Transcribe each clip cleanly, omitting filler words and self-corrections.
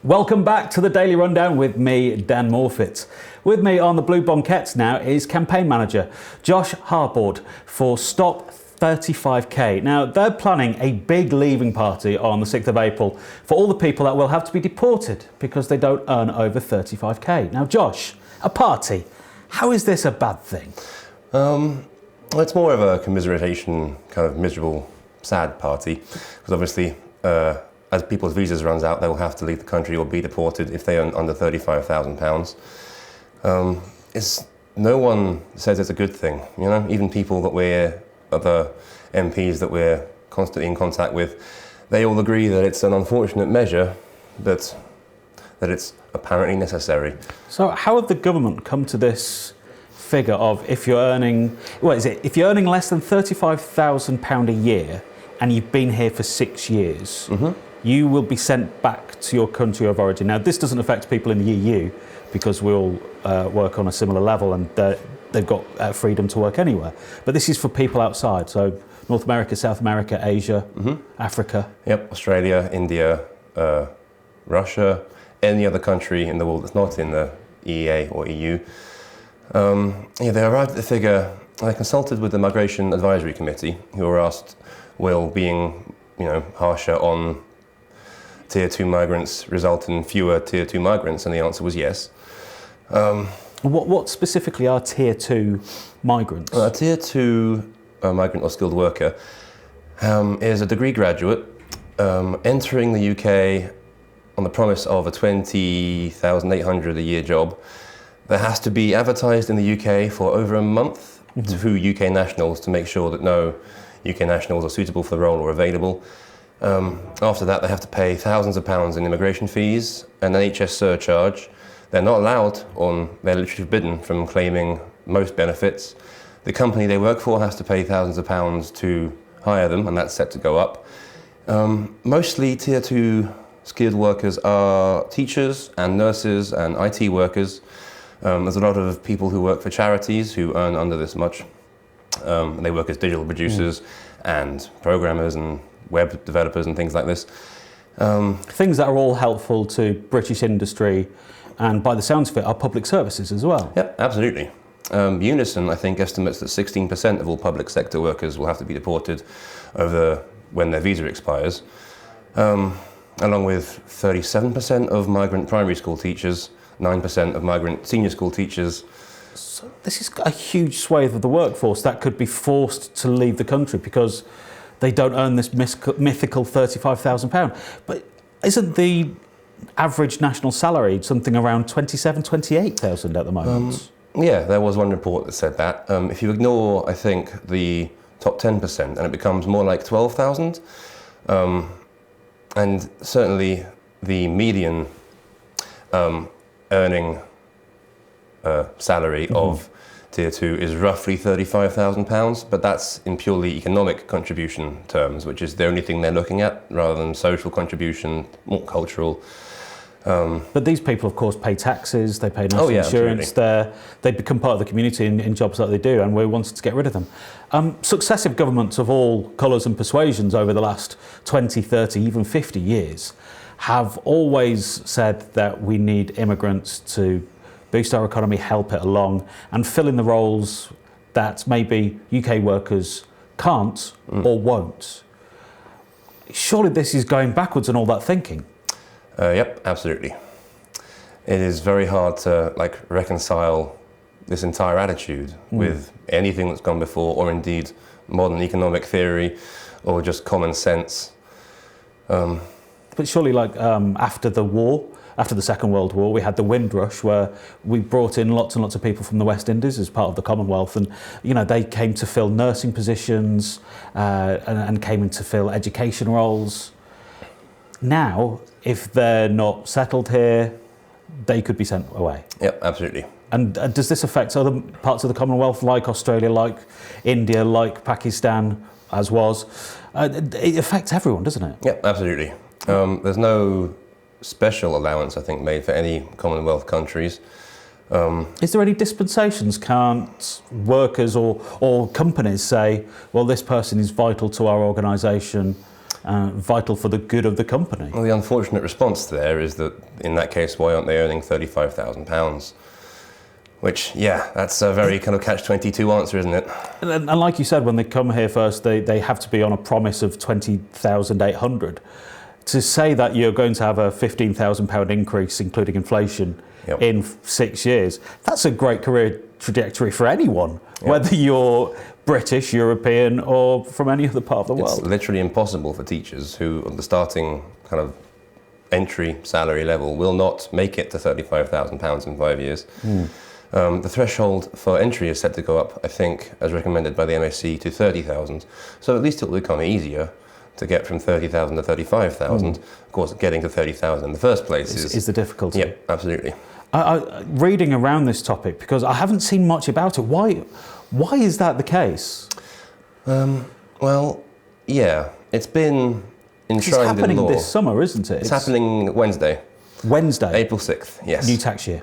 Welcome back to the Daily Rundown with me, Dan Morfitt. With me on the Blue Bonquettes now is campaign manager Josh Harbord for Stop 35k. Now, they're planning a big leaving party on the 6th of April for all the people that will have to be deported because they don't earn over 35k. Now, Josh, a party, how is this a bad thing? It's more of a commiseration, kind of miserable, sad party, because obviously as people's visas runs out, they will have to leave the country or be deported if they earn under £35,000. No one says it's a good thing, you know. Even people that other MPs that we're constantly in contact with, they all agree that it's an unfortunate measure, but that it's apparently necessary. So how have the government come to this figure of if you're earning, if you're earning less than £35,000 a year and you've been here for 6 years, you will be sent back to your country of origin. Now, this doesn't affect people in the EU because we all work on a similar level and they've got freedom to work anywhere. But this is for people outside, so North America, South America, Asia, Africa. Yep, Australia, India, Russia, any other country in the world that's not in the EEA or EU. They arrived at the figure. They consulted with the Migration Advisory Committee, who were asked, will being harsher on Tier 2 migrants result in fewer Tier 2 migrants? And the answer was yes. What specifically are Tier 2 migrants? A Tier 2 migrant or skilled worker is a degree graduate entering the UK on the promise of a $20,800 a year job. That has to be advertised in the UK for over a month to UK nationals to make sure that no UK nationals are suitable for the role or available. After that, they have to pay thousands of pounds in immigration fees and NHS surcharge. They're not allowed, or they're literally forbidden from claiming most benefits. The company they work for has to pay thousands of pounds to hire them, and that's set to go up. Mostly Tier 2 skilled workers are teachers and nurses and IT workers. There's a lot of people who work for charities who earn under this much. They work as digital producers and programmers and web developers and things like this. Things that are all helpful to British industry and, by the sounds of it, our public services as well. Yep, absolutely. Unison, I think, estimates that 16% of all public sector workers will have to be deported when their visa expires, along with 37% of migrant primary school teachers, 9% of migrant senior school teachers. So this is a huge swathe of the workforce that could be forced to leave the country because they don't earn this mythical £35,000. But isn't the average national salary something around £27,000, £28,000 at the moment? Yeah, there was one report that said that. If you ignore, I think, the top 10%, and it becomes more like 12,000. And certainly the median earning salary of Tier 2 is roughly £35,000, but that's in purely economic contribution terms, which is the only thing they're looking at, rather than social contribution, more cultural. But these people, of course, pay taxes, they pay national insurance, they become part of the community in jobs that they do, and we wanted to get rid of them. Successive governments of all colours and persuasions over the last 20, 30, even 50 years have always said that we need immigrants to boost our economy, help it along, and fill in the roles that maybe UK workers can't or won't. Surely this is going backwards in all that thinking. Yep, absolutely. It is very hard to reconcile this entire attitude with anything that's gone before, or indeed modern economic theory, or just common sense. But surely, after the Second World War, we had the Windrush, where we brought in lots and lots of people from the West Indies as part of the Commonwealth, and they came to fill nursing positions and came in to fill education roles. Now, if they're not settled here, they could be sent away. Yep, absolutely. And does this affect other parts of the Commonwealth, like Australia, like India, like Pakistan, as was? It affects everyone, doesn't it? Yep, absolutely. There's no special allowance, I think, made for any Commonwealth countries. Is there any dispensations? Can't workers or companies say, well, this person is vital to our organisation, vital for the good of the company. Well, the unfortunate response there is that in that case, why aren't they earning £35,000? Which, yeah, that's a very kind of catch-22 answer, isn't it? And like you said, when they come here first, they have to be on a promise of 20,800. To say that you're going to have a £15,000 increase, including inflation, in 6 years, that's a great career trajectory for anyone, whether you're British, European, or from any other part of the world. It's literally impossible for teachers who, at the starting kind of entry salary level, will not make it to £35,000 in 5 years. The threshold for entry is set to go up, I think, as recommended by the MSc, to 30,000. So at least it will become easier to get from 30,000 to 35,000. Of course, getting to 30,000 in the first place is the difficulty. Yeah, absolutely. Reading around this topic, because I haven't seen much about it, why is that the case? Well, yeah, it's been enshrined in law. It's happening this summer, isn't it? It's happening Wednesday. Wednesday? April 6th, yes. New tax year.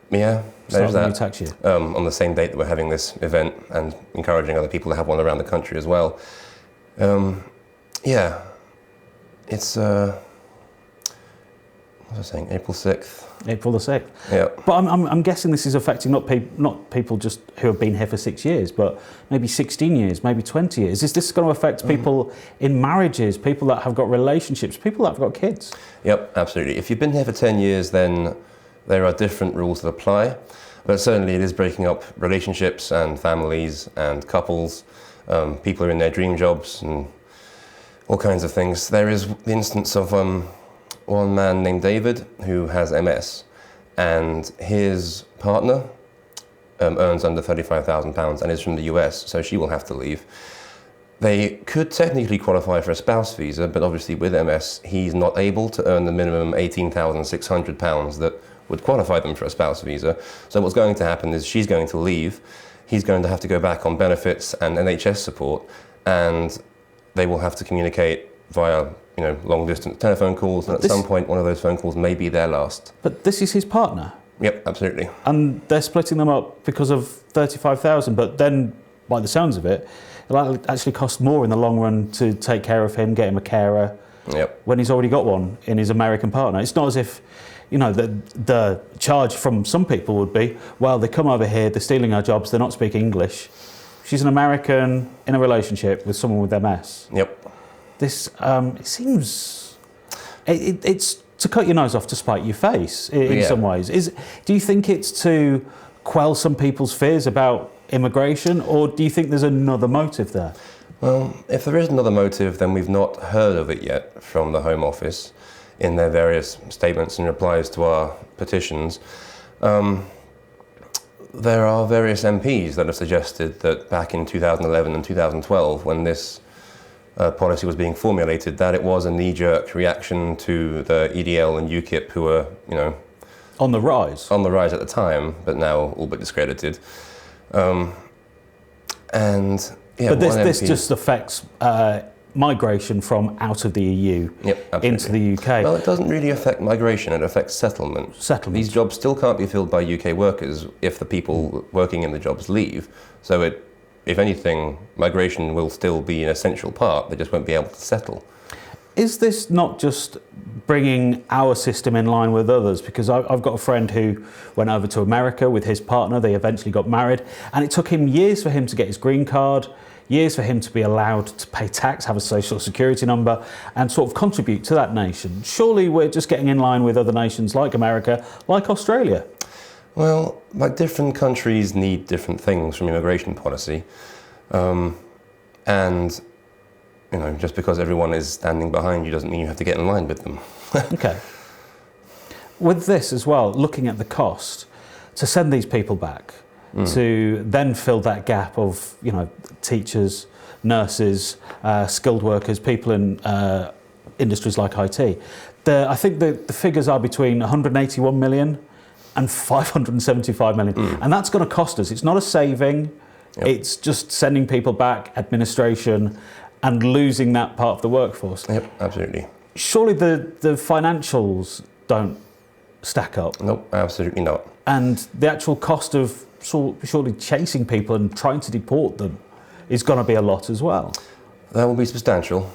Yeah, there's that. New tax year. On the same date that we're having this event and encouraging other people to have one around the country as well. Yeah, it's, what was I saying, April 6th? April the 6th. Yeah. But I'm guessing this is affecting not people just who have been here for 6 years, but maybe 16 years, maybe 20 years. Is this going to affect people in marriages, people that have got relationships, people that have got kids? Yep, absolutely. If you've been here for 10 years, then there are different rules that apply. But certainly it is breaking up relationships and families and couples. People are in their dream jobs and all kinds of things. There is the instance of one man named David who has MS, and his partner earns under £35,000 and is from the US, so she will have to leave. They could technically qualify for a spouse visa, but obviously with MS, he's not able to earn the minimum £18,600 that would qualify them for a spouse visa. So what's going to happen is she's going to leave, he's going to have to go back on benefits and NHS support, and they will have to communicate via long distance telephone calls, and at some point one of those phone calls may be their last. But this is his partner? Yep, absolutely. And they're splitting them up because of 35,000, but then, by the sounds of it, it'll actually cost more in the long run to take care of him, get him a carer, when he's already got one in his American partner. It's not as if, the charge from some people would be, well, they come over here, they're stealing our jobs, they're not speaking English. She's an American in a relationship with someone with MS. Yep. This, it seems, it's to cut your nose off to spite your face in some ways. Do you think it's to quell some people's fears about immigration, or do you think there's another motive there? Well, if there is another motive, then we've not heard of it yet from the Home Office in their various statements and replies to our petitions. There are various MPs that have suggested that back in 2011 and 2012, when this policy was being formulated, that it was a knee-jerk reaction to the EDL and UKIP, who were, on the rise. On the rise at the time, but now all but discredited. But this just affects migration from out of the EU into the UK. Well, it doesn't really affect migration, it affects settlement. These jobs still can't be filled by UK workers if the people working in the jobs leave. So if anything, migration will still be an essential part, they just won't be able to settle. Is this not just bringing our system in line with others? Because I've got a friend who went over to America with his partner, they eventually got married, and it took him years for him to get his green card, years for him to be allowed to pay tax, have a social security number, and sort of contribute to that nation. Surely we're just getting in line with other nations like America, like Australia. Well, like different countries need different things from immigration policy. Just because everyone is standing behind you doesn't mean you have to get in line with them. Okay. With this as well, looking at the cost to send these people back, to then fill that gap of, teachers, nurses, skilled workers, people in industries like IT. I think the figures are between 181 million and 575 million. And that's going to cost us. It's not a saving. It's just sending people back, administration, and losing that part of the workforce. Yep, absolutely. Surely the financials don't stack up. Nope, absolutely not. And the actual cost of surely chasing people and trying to deport them is going to be a lot as well. That will be substantial.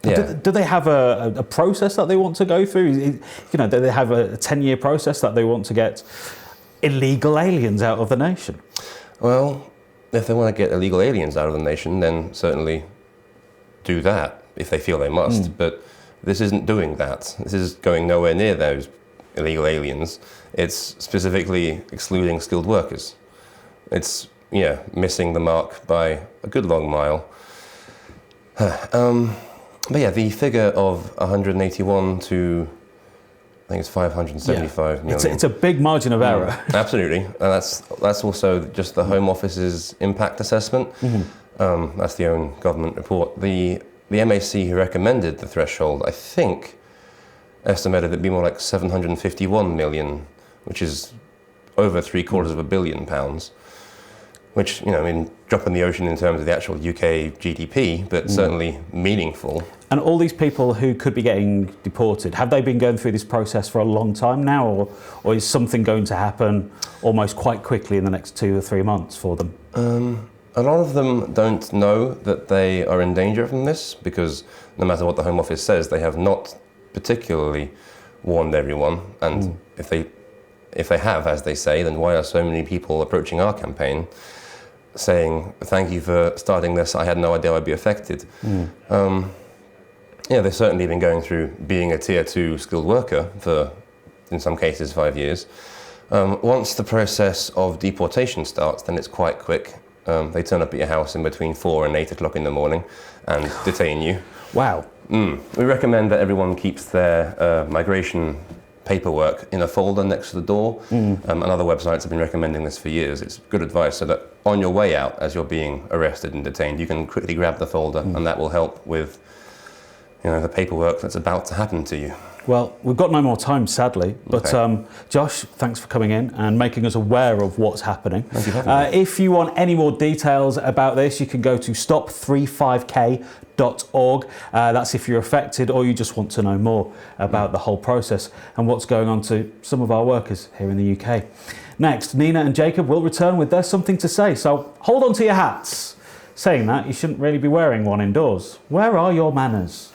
Yeah. Do they have a process that they want to go through? You know, do they have a 10-year process that they want to get illegal aliens out of the nation? Well, if they want to get illegal aliens out of the nation, then certainly do that if they feel they must. But this isn't doing that. This is going nowhere near those illegal aliens. It's specifically excluding skilled workers. It's, yeah, missing the mark by a good long mile. But yeah, the figure of 181 to, I think it's 575 million. It's a big margin of error. Absolutely. And that's also just the Home Office's impact assessment. That's the own government report. The MAC who recommended the threshold, I think, estimated it'd be more like 751 million, which is over £750 million, which, you know, I mean, drop in the ocean in terms of the actual UK GDP, but certainly meaningful. And all these people who could be getting deported, have they been going through this process for a long time now, or is something going to happen almost quite quickly in the next 2 or 3 months for them? A lot of them don't know that they are in danger from this, because no matter what the Home Office says, they have not particularly warned everyone. And if they have, as they say, then why are so many people approaching our campaign saying, thank you for starting this, I had no idea I'd be affected? Yeah, they've certainly been going through being a Tier 2 skilled worker for, in some cases, 5 years. Once the process of deportation starts, then it's quite quick. They turn up at your house in between 4 and 8 o'clock in the morning and detain you. Wow. We recommend that everyone keeps their migration paperwork in a folder next to the door. And other websites have been recommending this for years. It's good advice, so that on your way out, as you're being arrested and detained, you can quickly grab the folder, and that will help with, you know, the paperwork that's about to happen to you. Well, we've got no more time, sadly, but Josh, thanks for coming in and making us aware of what's happening. Thank you for having me. If you want any more details about this, you can go to stop35k.org. That's if you're affected or you just want to know more about the whole process and what's going on to some of our workers here in the UK. Next, Nina and Jacob will return with There's Something to Say, so hold on to your hats. Saying that, you shouldn't really be wearing one indoors. Where are your manners?